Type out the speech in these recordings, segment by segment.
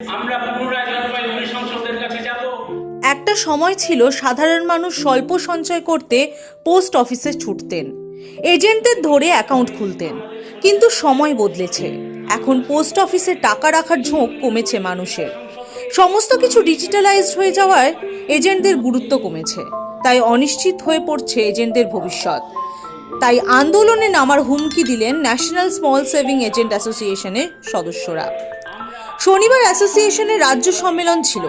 আমরা পুনরায় জলবায়ু সংসদের কাছে যাব। একটা সময় ছিল সাধারণ মানুষ স্বল্প সঞ্চয় করতে পোস্ট অফিসে ছুটতেন, এজেন্টদের ধরে অ্যাকাউন্ট খুলতেন। কিন্তু সময় বদলেছে। এখন পোস্ট অফিসে টাকা রাখার ঝোঁক কমেছে মানুষের। সমস্ত কিছু ডিজিটালাইজড হয়ে যাওয়ায় এজেন্টদের গুরুত্ব কমেছে। তাই অনিশ্চিত হয়ে পড়ছে এজেন্টদের ভবিষ্যৎ। তাই আন্দোলনে নামার হুমকি দিলেন ন্যাশনাল স্মল সেভিং এজেন্ট অ্যাসোসিয়েশনের সদস্যরা। শনিবার অ্যাসোসিয়েশনের রাজ্য সম্মেলন ছিল।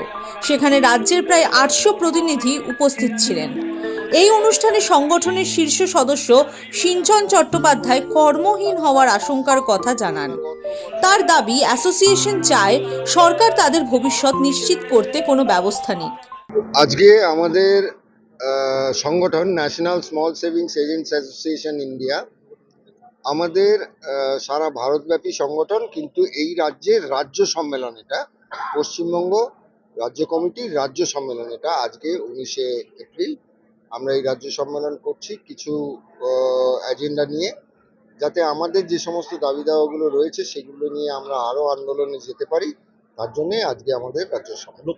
সেখানে রাজ্যের প্রায় 800 প্রতিনিধি উপস্থিত ছিলেন। এই অনুষ্ঠানে সংগঠনের শীর্ষ সদস্য সিঞ্চন চট্টোপাধ্যায় কর্মহীন হওয়ার আশঙ্কার কথা জানান। তার দাবি, অ্যাসোসিয়েশন চায় সরকার তাদের ভবিষ্যৎ নিশ্চিত করতে কোনো ব্যবস্থা নিক। আজকে আমাদের সংগঠন national small savings agents association India আমাদের সারা ভারতব্যাপী সংগঠন, কিন্তু এই রাজ্যের রাজ্য সম্মেলন, এটা পশ্চিমবঙ্গ রাজ্য কমিটির রাজ্য সম্মেলন। এটা আজকে 19শে এপ্রিল আমরা এই রাজ্য সম্মেলন করছি কিছু এজেন্ডা নিয়ে, যাতে আমাদের যে সমস্ত দাবি দাওয়াগুলো রয়েছে সেগুলো নিয়ে আমরা আরো আন্দোলনে যেতে পারি। তার জন্য আজকে আমাদের রাজ্য সম্মেলন।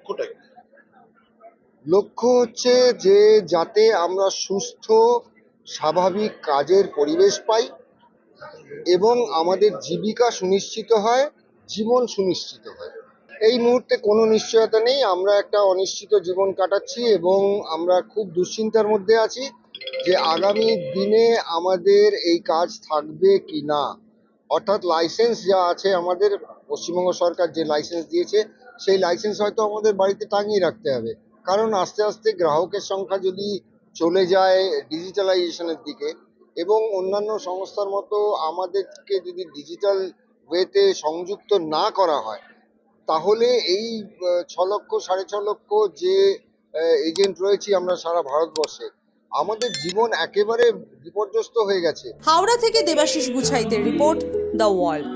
লক্ষ্য হচ্ছে যে যাতে আমরা সুস্থ স্বাভাবিক কাজের পরিবেশ পাই এবং আমাদের জীবিকা সুনিশ্চিত হয়, জীবন সুনিশ্চিত হয়। এই মুহূর্তে কোনো নিশ্চয়তা নেই, আমরা একটা অনিশ্চিত জীবন কাটাচ্ছি এবং আমরা খুব দুশ্চিন্তার মধ্যে আছি যে আগামী দিনে আমাদের এই কাজ থাকবে কি না। অর্থাৎ লাইসেন্স যা আছে, আমাদের পশ্চিমবঙ্গ সরকার যে লাইসেন্স দিয়েছে সেই লাইসেন্স হয়তো আমাদের বাড়িতে টাঙিয়ে রাখতে হবে, কারণ আস্তে আস্তে গ্রাহকের সংখ্যা যদি চলে যায় ডিজিটালাইজেশনের দিকে এবং অন্যান্য সংস্থার মতো আমাদেরকে যদি ডিজিটাল ওয়েতে সংযুক্ত না করা হয়, তাহলে এই 6 লক্ষ 6.5 লক্ষ যে এজেন্ট রয়েছি আমরা সারা ভারতবর্ষে, আমাদের জীবন একেবারে বিপর্যস্ত হয়ে গেছে। হাওড়া থেকে দেবাশিস গুছাইতের রিপোর্ট, দ্য ওয়ার্ল্ড।